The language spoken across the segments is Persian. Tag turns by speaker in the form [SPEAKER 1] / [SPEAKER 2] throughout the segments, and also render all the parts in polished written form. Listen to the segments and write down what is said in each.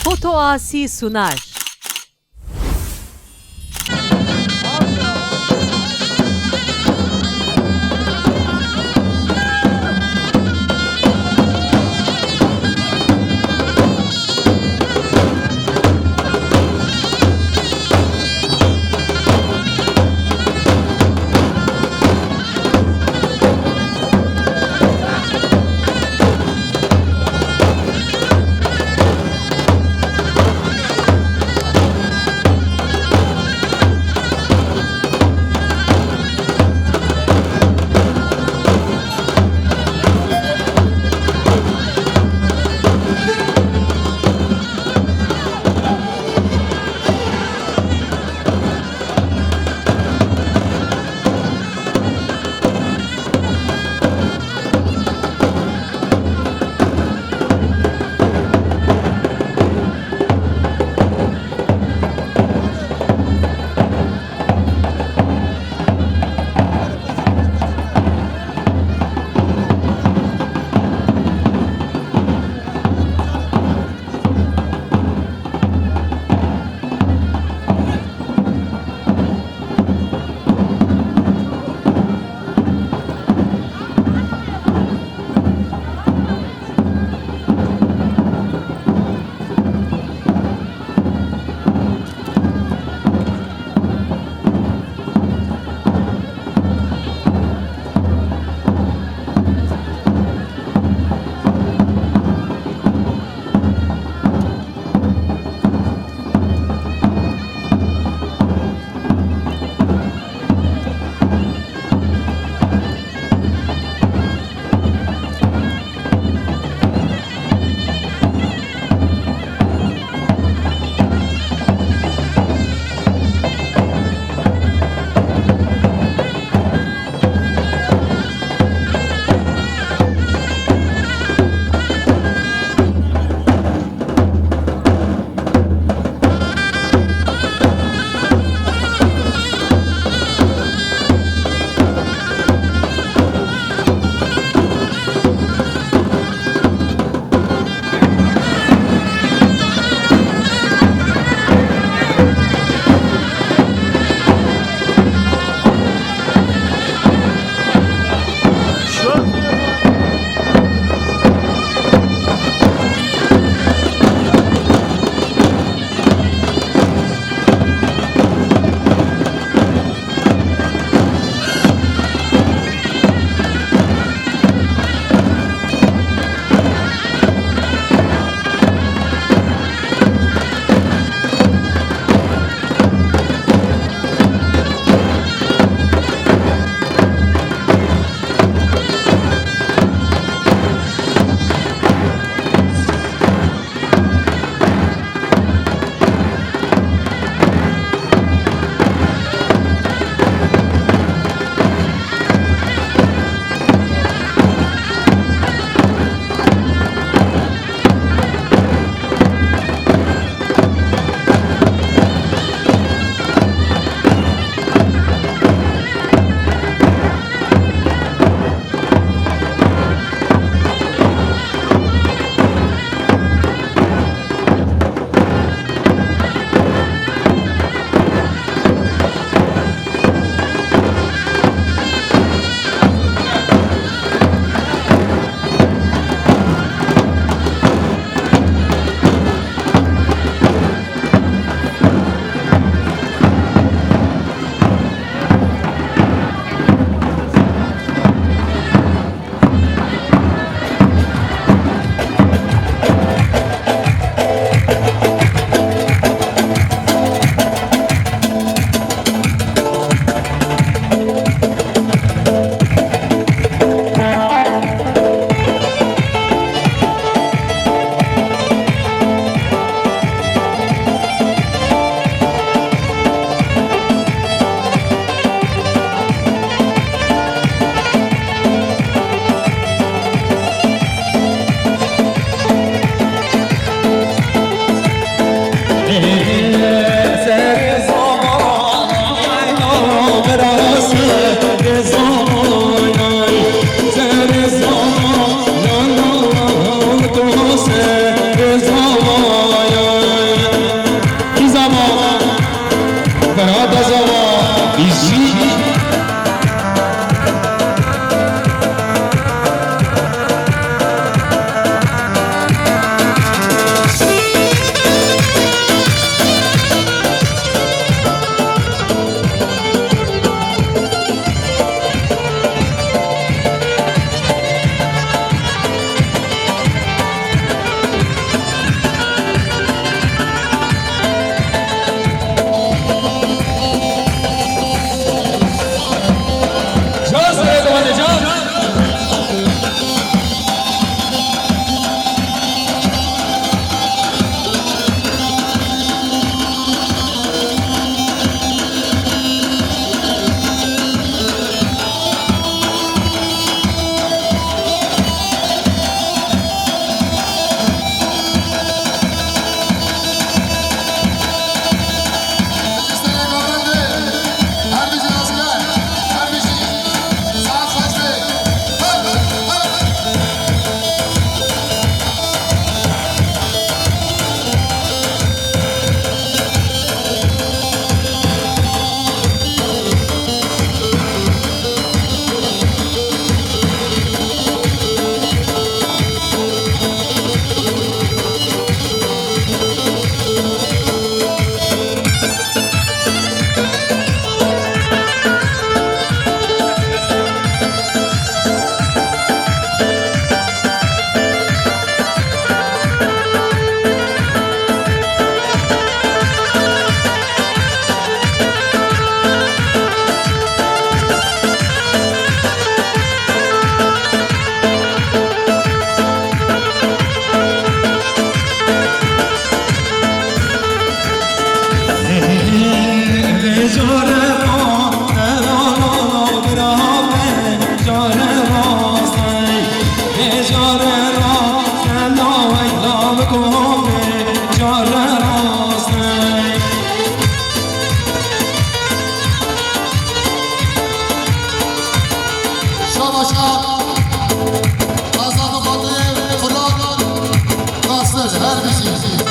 [SPEAKER 1] Fotoasi sunar. Asıl her bir şey.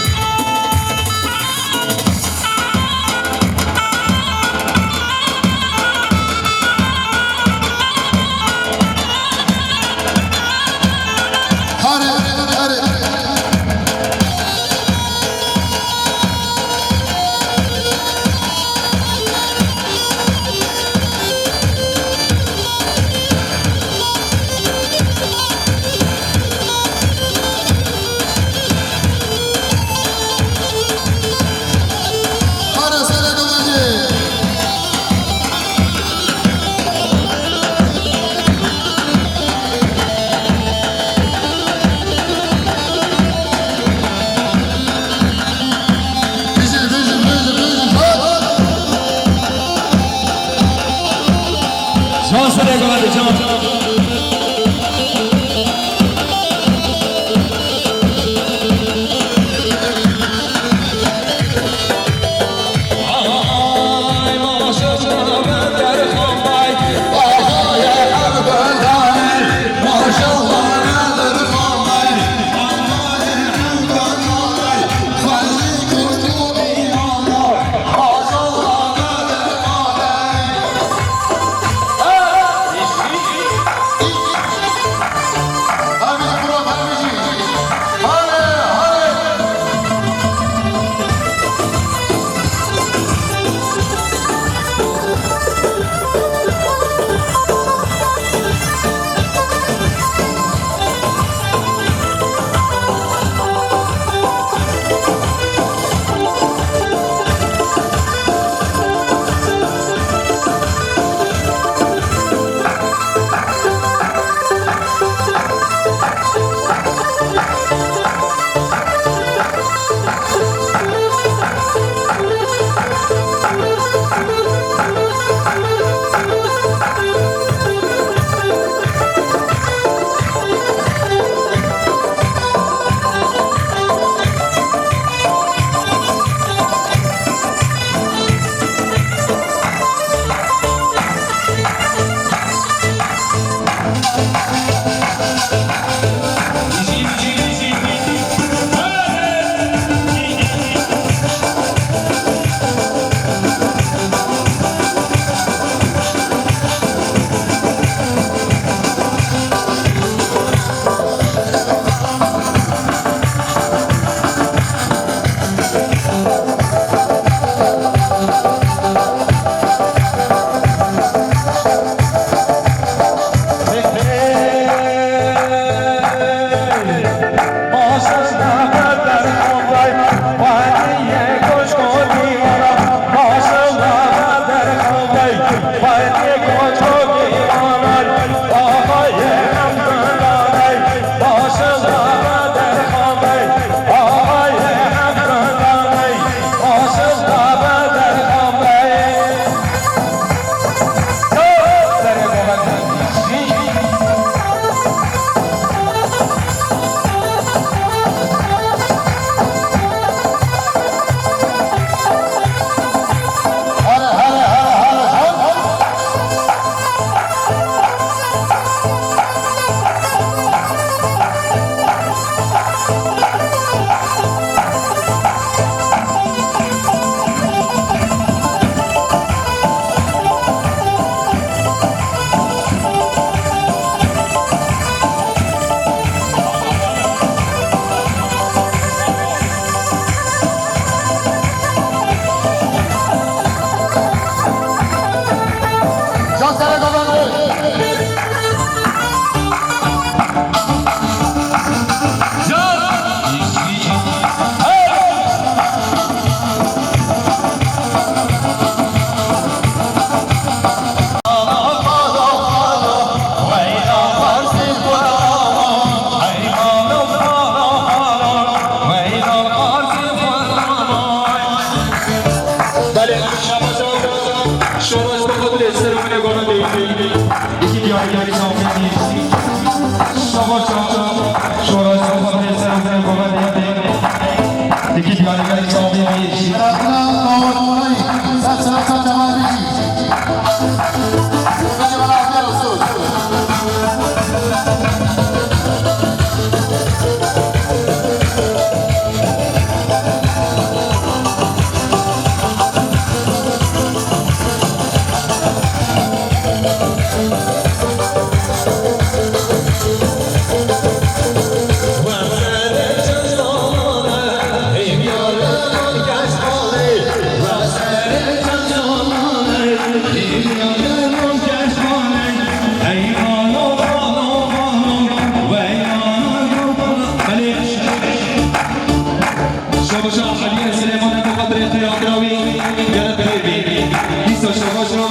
[SPEAKER 1] شاباشا علی سلیمان مقدر احترامی یاد بگیری بیست شاباشا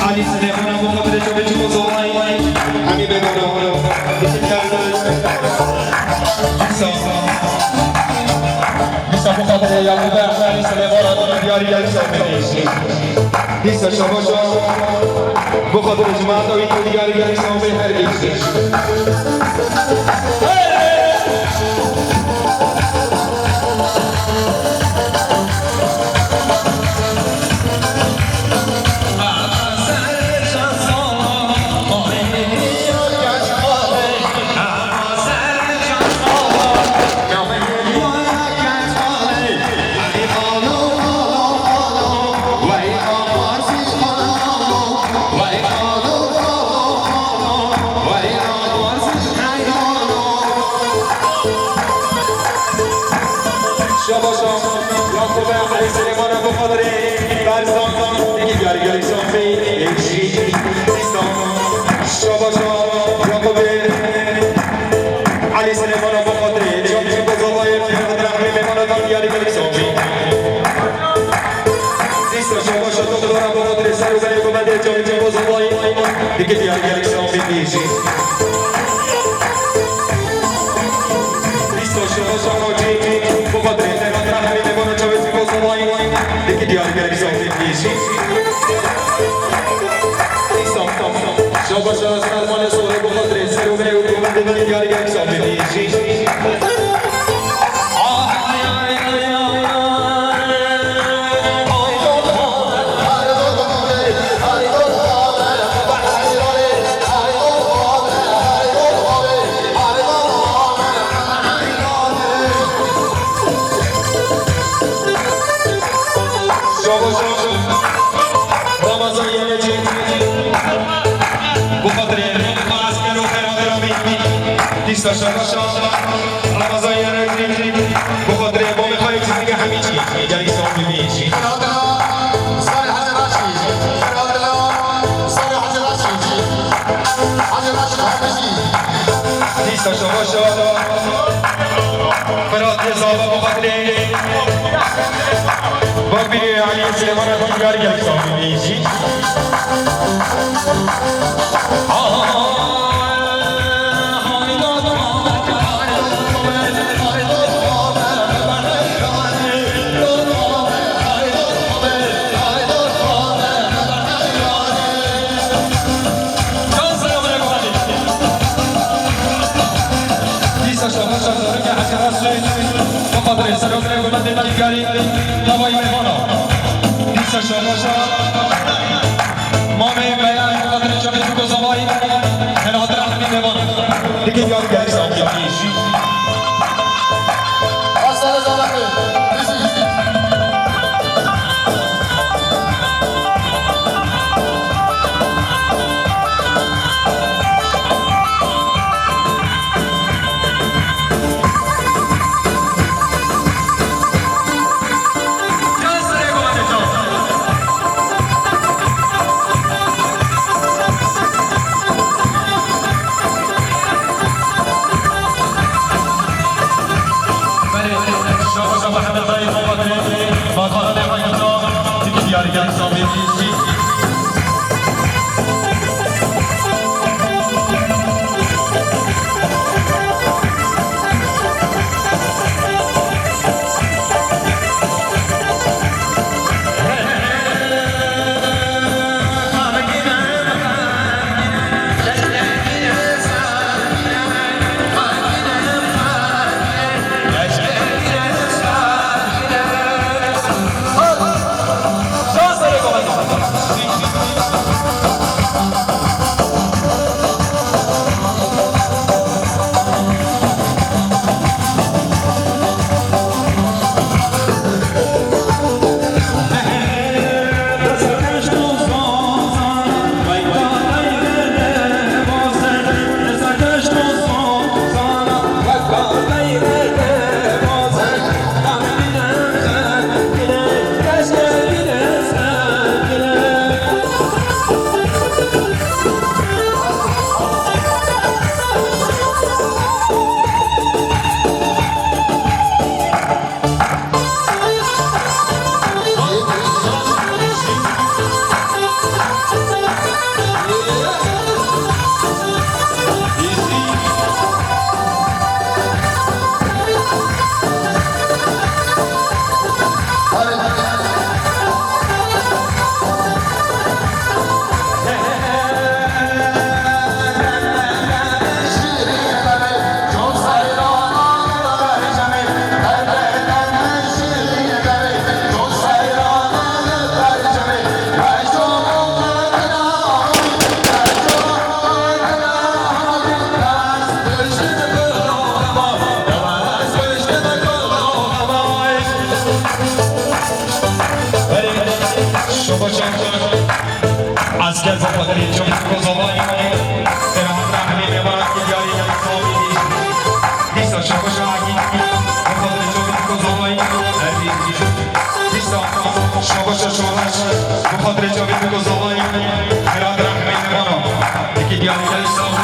[SPEAKER 1] علی سلیمان مقدر جو بچو بزرگی همین بگم بیست مقدر یعقوب علی سلیمان دیاری یک سامنیش بیست شاباشا بخاطر جماعت و دیگری یک سامن هر بیشش شاباشا یعقوب علی سلیمان بخاطر برزان یکی گری صافی یکی نیستان شاباشا یعقوب علی سلیمان بخاطر جامعه بزرگای فرد رحمی میماندان گری صافی نیستان شاباشا دکتران بخاطر سروزنی ببنده جامعه بزرگای یکی گری صافی نیشی نیستان شاباشا حاجی بخاطر دیگه دیاری سامن میشی شاباشا سلمان سوره بخاطر سرومه و دومنده دیاری سامن میشی رمضان یعنی بخاطر معسکر و خیرامی دیستا شاباشا رمضان یعنی بخاطر با میخوایی زندگی همیچی یعنی سامی میشی دیستا شاباشا فرات یزاوا بخاطر باقی علی سلیمان دیگری یک سامی میشی بخاطر سلامت گلبند دیگری نوای مهمانا دیسا شاباشا مامه بیان بخاطر جامعه گزاوای خیرات رحمی مهمانا دیگه دیگری سامی میشی دیگری سامی میشی باشم از گل با خاطری چون گذابایی در همه میبارد که دیاری سامی دیستا شو باشم اگی با خاطری چون گذابایی دیستا شو باشم شو باشم با خاطری چون گذابایی برادر همه میبارد که دیاری سامی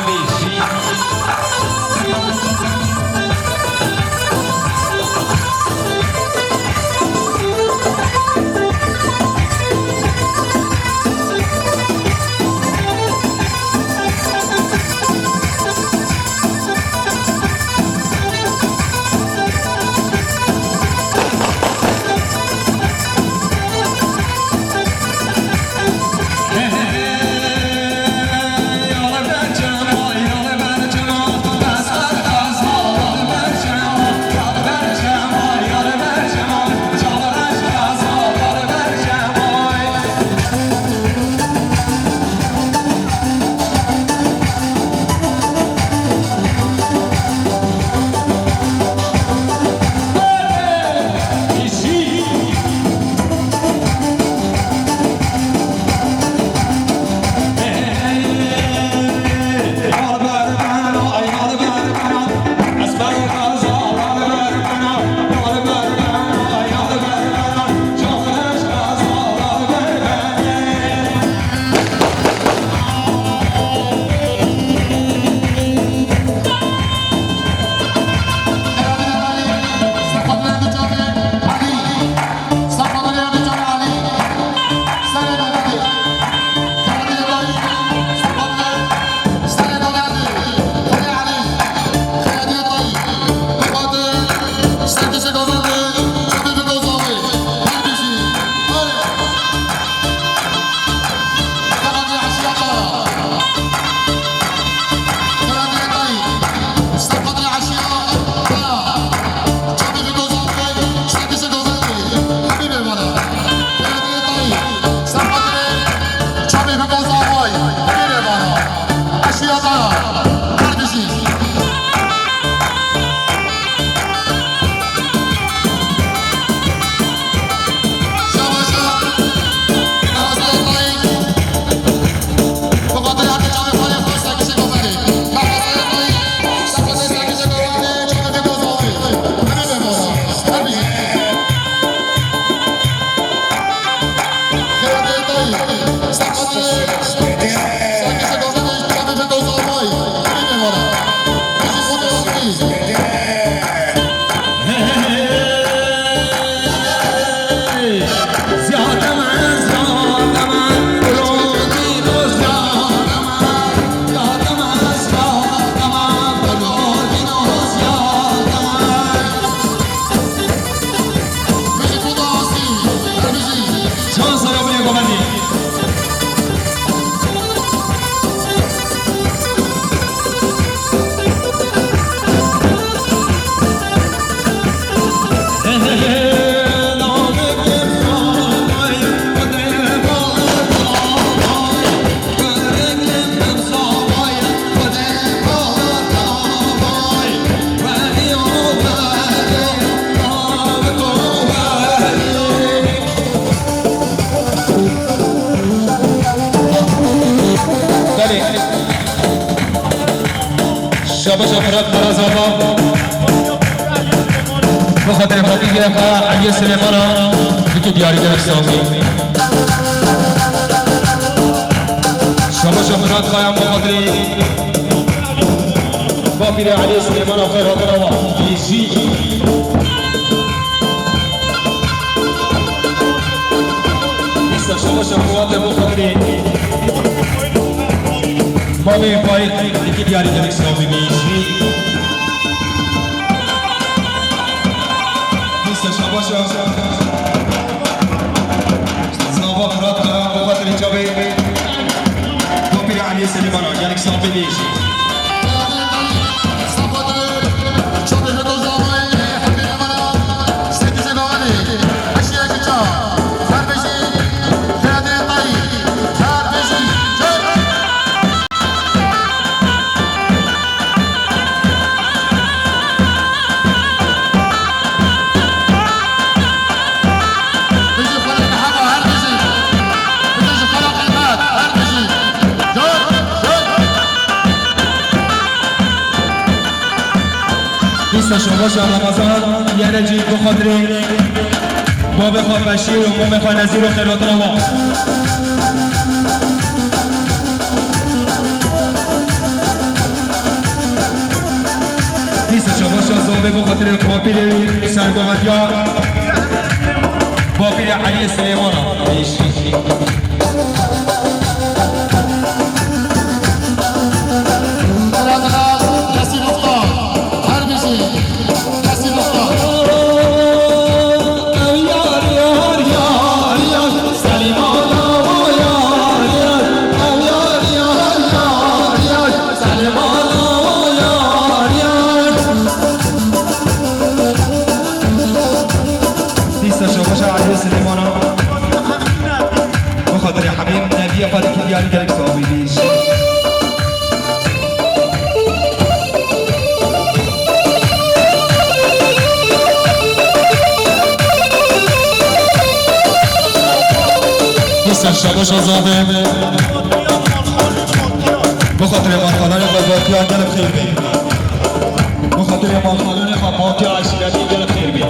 [SPEAKER 2] شاباش افراد فراز آبا بخاطر افرادی گرفت علی سلیمان دیگه بیاری در اسلامی شاباش افراد خواهم بخاطر با پیر علی سلیمان آخر حاضر آبا بیشی نیستا شاباش افراد بخاطر ما به پایت دیگه بیاری در اسلامی بیشی شاباش زنبا فراد خواهم بخاطر جاوی با پیر علی سلیمان یعنی سامپی بیشی نیست شما رمضان یعنی جیب بخاطر باب خواه بشیر و موم خواه نزیر و خیرات روا نیست شما زوبه بخاطر باپیر سرگاهت یا باپیر علی سلیمان بخاطر حبيب نبي فاتك ديالي قالك صوابي بيش يسر شباش عزابه بخاطر مالخانان غزاتيان قالك خير بي بخاطر مالخانان خماتي عشيرتي قالك خير بي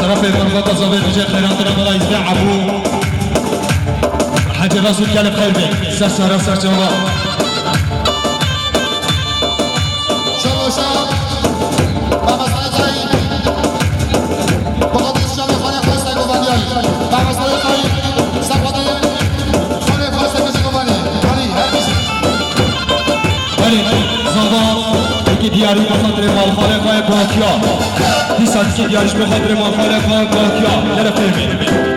[SPEAKER 2] طرف المربطة زابر بجي خيرات رمضان يزبع عبو حاجة راسو كالب خير بي سر جوا
[SPEAKER 3] شباب بابا سعيد بقدر الشباب خلينا خلصنا جوفانيال بابا سعيد سقطي خلينا خلصنا جوفاني
[SPEAKER 2] علي زابا يجي دياري بخاطر مال خالق باكيا دي ساتي دياريش بخاطر مال خالق باكيا يلا فهمي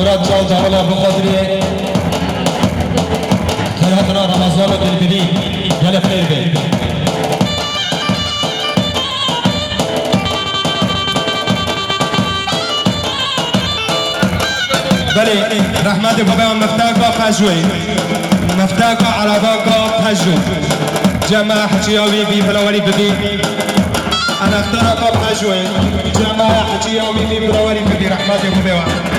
[SPEAKER 2] مراد جاو جاولا بخاطر خیراتنا رمضان دلبری یل خیر بی بله رحمت بابا مفتاقا خجوی مفتاقا عرباقا خجو جمع حجیاوی بی فلوری ببی انا اخترقا خجوی جمع حجیاوی بی فلوری ببی رحمت بابا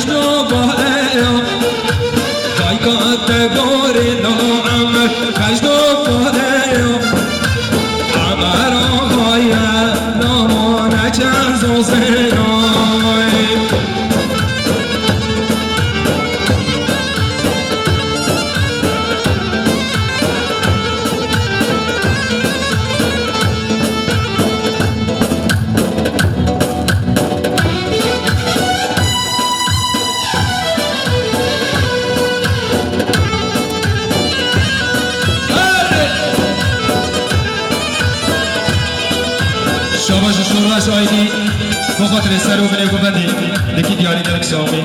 [SPEAKER 4] Go,
[SPEAKER 2] شاباش شورش آیدی بخاطر سر و بله گوبندی دکی دیاری درک شامی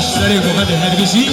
[SPEAKER 2] شورش سری گفت هر بیشی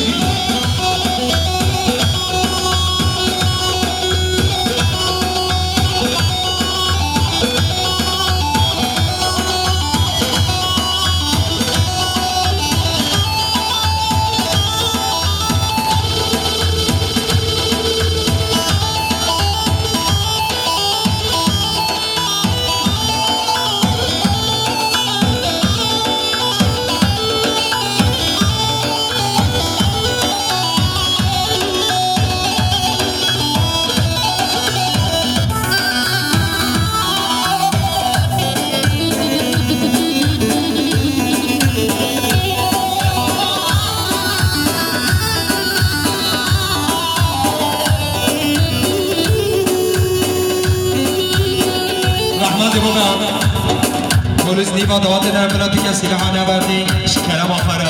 [SPEAKER 2] پلیس نیما دوات در بلاتی که سلاح نبردی کلام آخره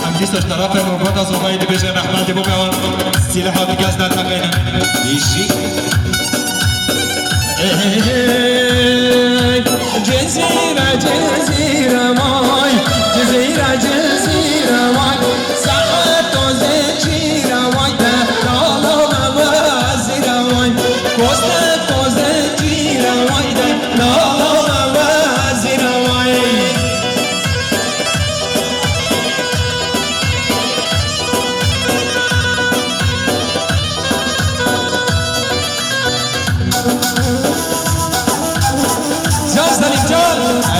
[SPEAKER 2] هم دیستش طرف مربوط از اوقای دی بشه رحمت بو بیان سلاح دیگه از نتقینه ایشی جزیره جزیره مای جزیره جزیره مای ساعت و زنجیره مای لالا موازیره مای کست و زنجیره مای لالا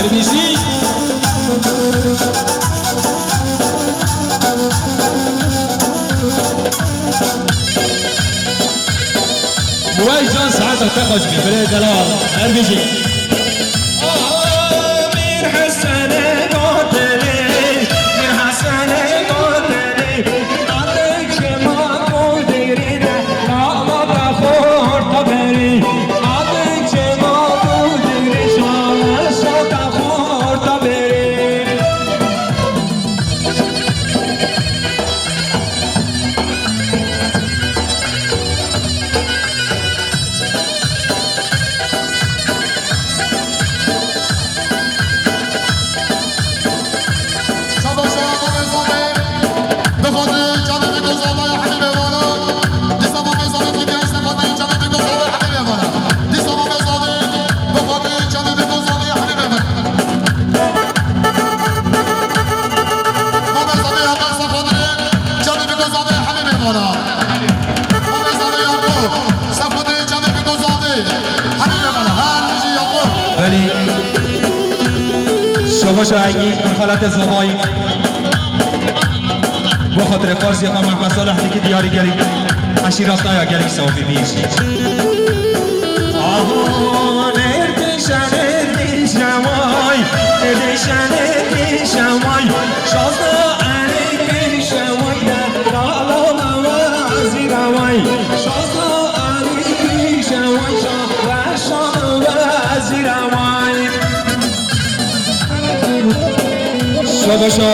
[SPEAKER 2] Arbisi موي جان ساعتها تخرج ببلاد دلال Arbisi من حسن قاتلي من حسن قاتلي عندك ما قدرين لا ما بخور طبري ولی شما شاهدی حالت زمایی با خاطر فارسی خواهم محمد صالح دیگه دیاری گری عشیرات نایا گری صافی میشی آهان اردشن اردشمای اردشن اردشمای شازده علی شمای لالا موازی روای شازده علی شمای شام موازی روای شاباشا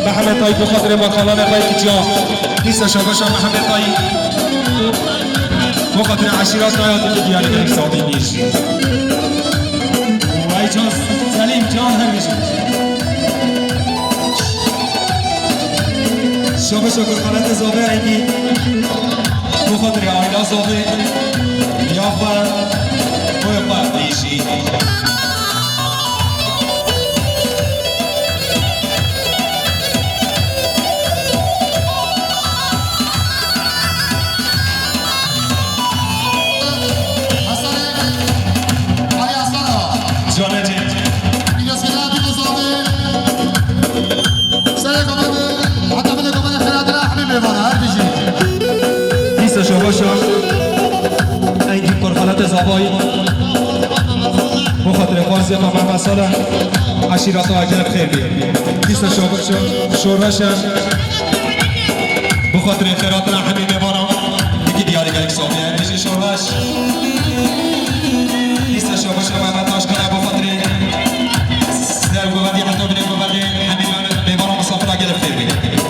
[SPEAKER 2] محمد تایی بخاطر مخالان بایت جا نیست شاباشا محمد تایی بخاطر عشیرات نایاتی که دیاره در اکسادی نیست وای جان سلیم جان هر بشید شاباشا بخالت زابه اینی بخاطر آیلا زابه یافر بایفر نیشی اینجی پرخالت زابایی بخاطر فارسی و محمد صالح عشیرات و اجرب خیر بید دیست شوربشم بخاطر خیرات رحمی میبارم دیگه دیاری گلک صافیه میشه شوربش دیست شوربش محمد آشکانه بخاطر سر گوودی حتی بینه گوودی همین میبارم مسافر اجرب خیر بید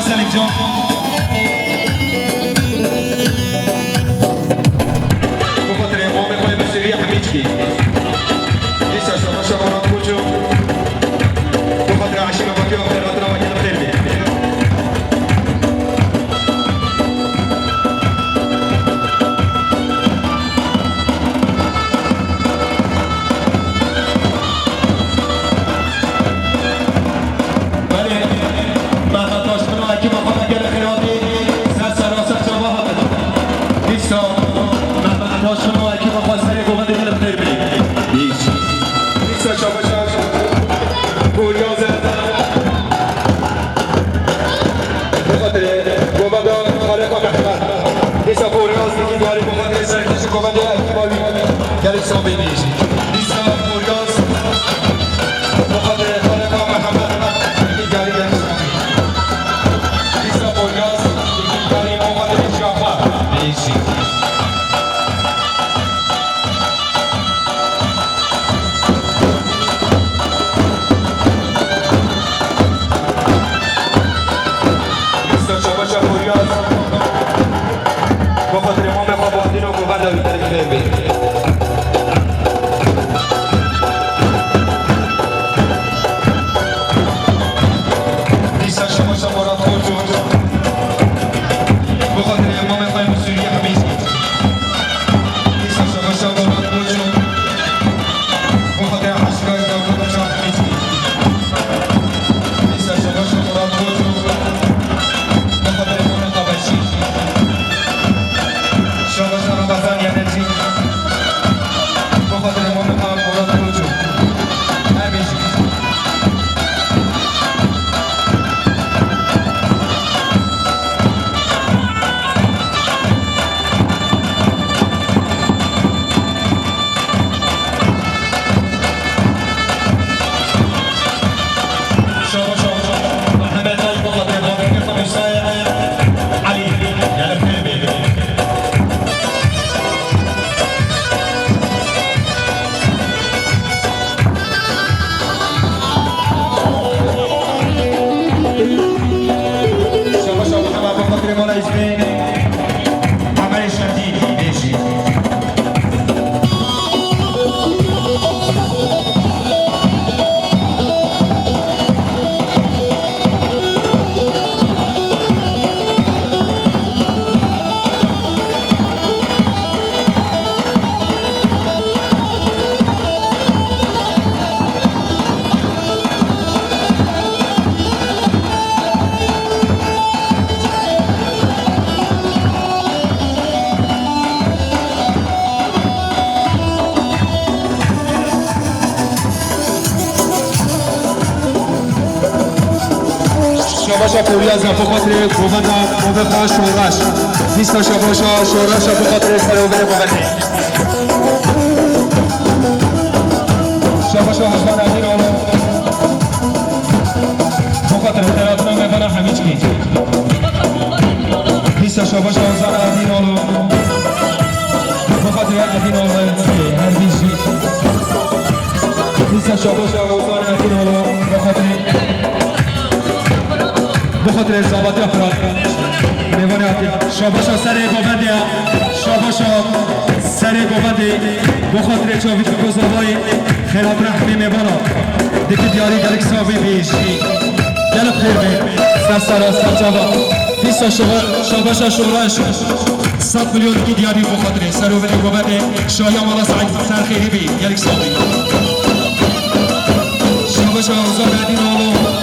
[SPEAKER 2] شما سلیک جان
[SPEAKER 1] بخاطر امام پای بسیاری همیچکی دیسا شما را کوچو بخاطر عشق و باقی آخرات را وکیل خیر بید
[SPEAKER 2] شاباشا پوریاز به خاطر گووندا موقع شورش نیست شاباشا شورش به خاطر سروبر موقعی شاباشا حسن امیر آلو به خاطر تراتنا میبنه همیچ کی نیست شاباشا حسن امیر آلو به خاطر امیر آلو هر بیشی نیست شاباشا حسن امیر آلو به خاطر ارتباط افراد میوانه شاباشا سر گوونده شاباشا سر گوونده به خاطر چاوید گذابای خیرات رحمی میوانه دیگه دیاری گلک ساوی بیشی گلک خیر بی سر است جواب بیستا شاباشا شغلش 100 میلیون کی دیاری به خاطر سر و گوونده شایا مالا سر خیری بی گلک ساوی شاباشا اوزا بعدی نالو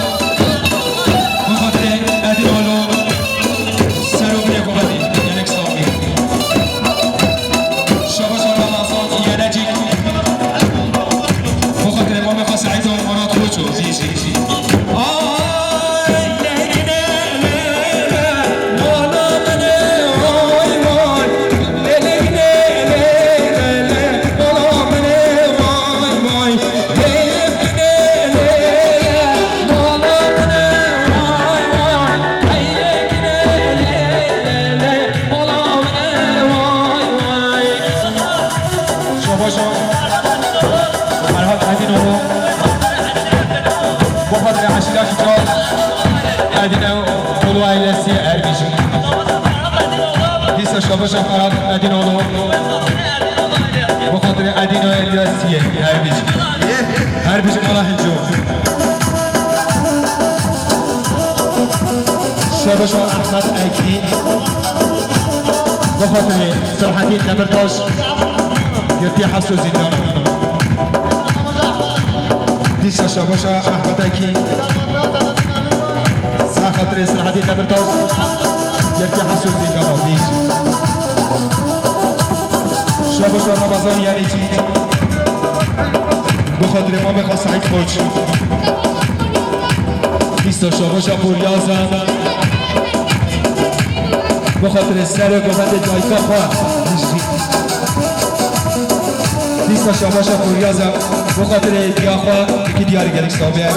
[SPEAKER 2] ailesi Erbici. Lisa Şabaşa Ferhat Edinoğlu. Bu kadar Edino ailesi Erbici. Erbici Malahıcı. Şabaşa Ahmet Ekli. Bu kadar Selahattin Demirtaş. Yurti Hafsu Zindan. Lisa Şabaşa Ahmet Ekli. خاطر سلحدي دبرتاز يرتي حسوس دي قبضيش شابش رمضان يعني چی بخاطر ما بخواست سعید خوش بیستا شابش پوریازم بخاطر سر قومت جایکا خواه بیستا شابش پوریازم بخاطر دیاخواه که دیاری گرک سابه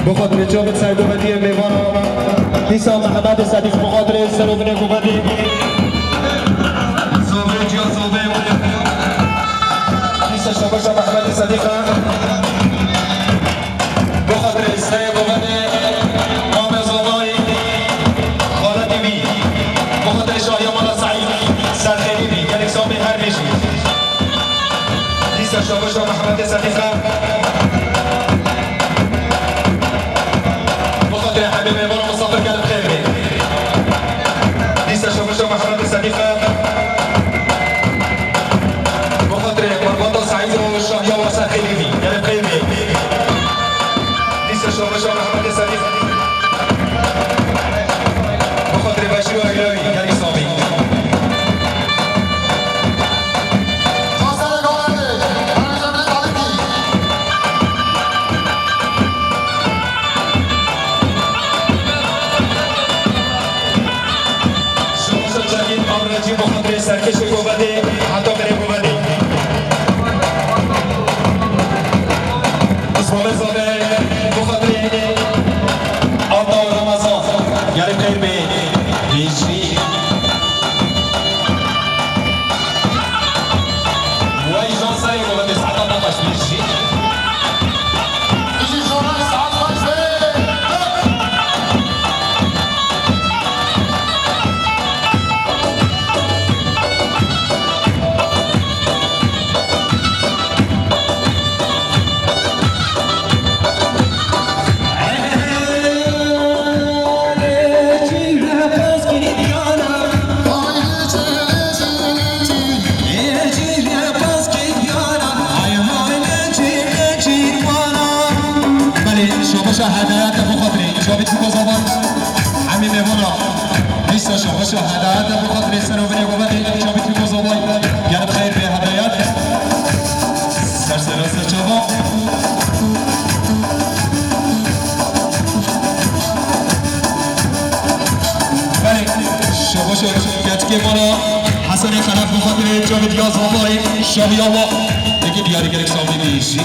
[SPEAKER 2] بخاطر جامد سعید اومدی میوان نیسا محمد صدیق بخاطر سروبن اومدی زوبه جا زوبه نیسا شباشا محمد صدیق بخاطر سعید اومدی قام زوبای خالتی بی بخاطر شاهی مالا سعید سرخیلی بی یعنی سامی هر بیشی نیسا شباشا محمد صدیق حبيبي يا مرة مصطفى كان بخير لسه شوف محمد الصديقة بخاطر مربوطة سعيد والشهية وساخيلي كان بخير لسه شوف محمد الصديقة بخاطر بشير وإلهي كان إصابي بخاطر سرکش گوبده حتی بره گوبده اسمال زاده بخاطر شما هدایت بخاطری جاوید کوزاوان همین میمونا نیست شما هدایت بخاطری سرور گوبد جاوید کوزاوان یعنی خیر به هدایت سرسراس شما بله شما گچکی مانا حسن خلف بخاطر جاوید یازوان شاهی آوا دیگه بیاری گرک سامی بیشی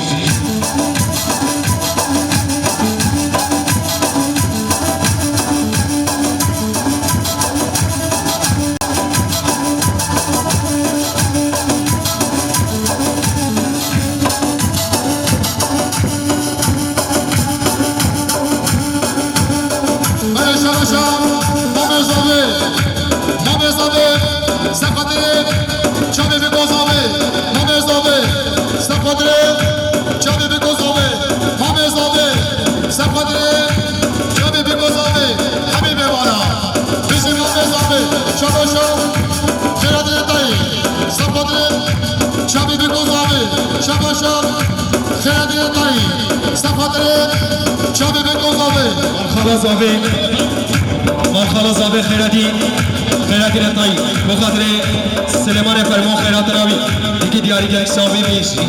[SPEAKER 2] خلاص آبی خیراتی رتایی بخاطر سلیمان فرمان خیرات راوی دیگه دیاری گلک سامی بیشی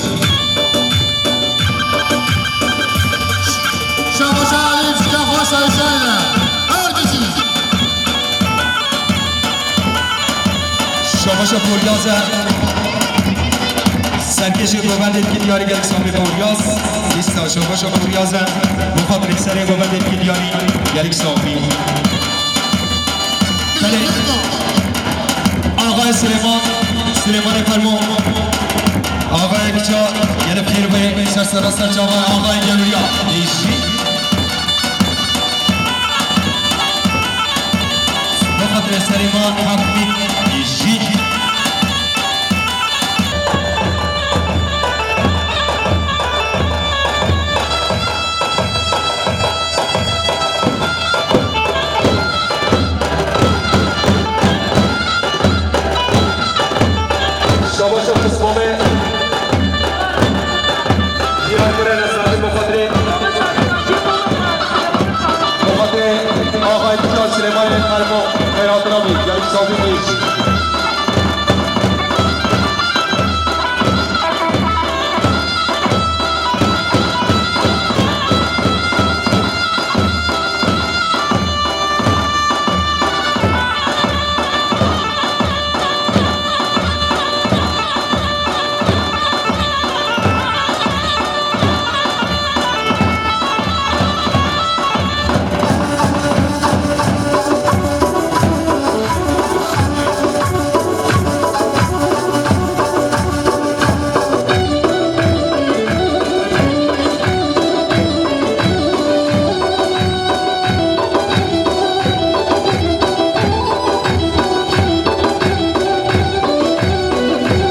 [SPEAKER 3] شاباش علیف یا خوش ایشانه هر کسی
[SPEAKER 2] شاباش پوریازه سرکشی گوبندید که دیاری گلک سامی پوریاز نیستا شاباش پوریازه بخاطر سری گوبندید که دیاری گلک سامی آقای سلیمان فرمان آقای کچا یعنی پیر به سرسراس سرچاوه آقای گلوریا ایشی بخاطر سلیمان حقمی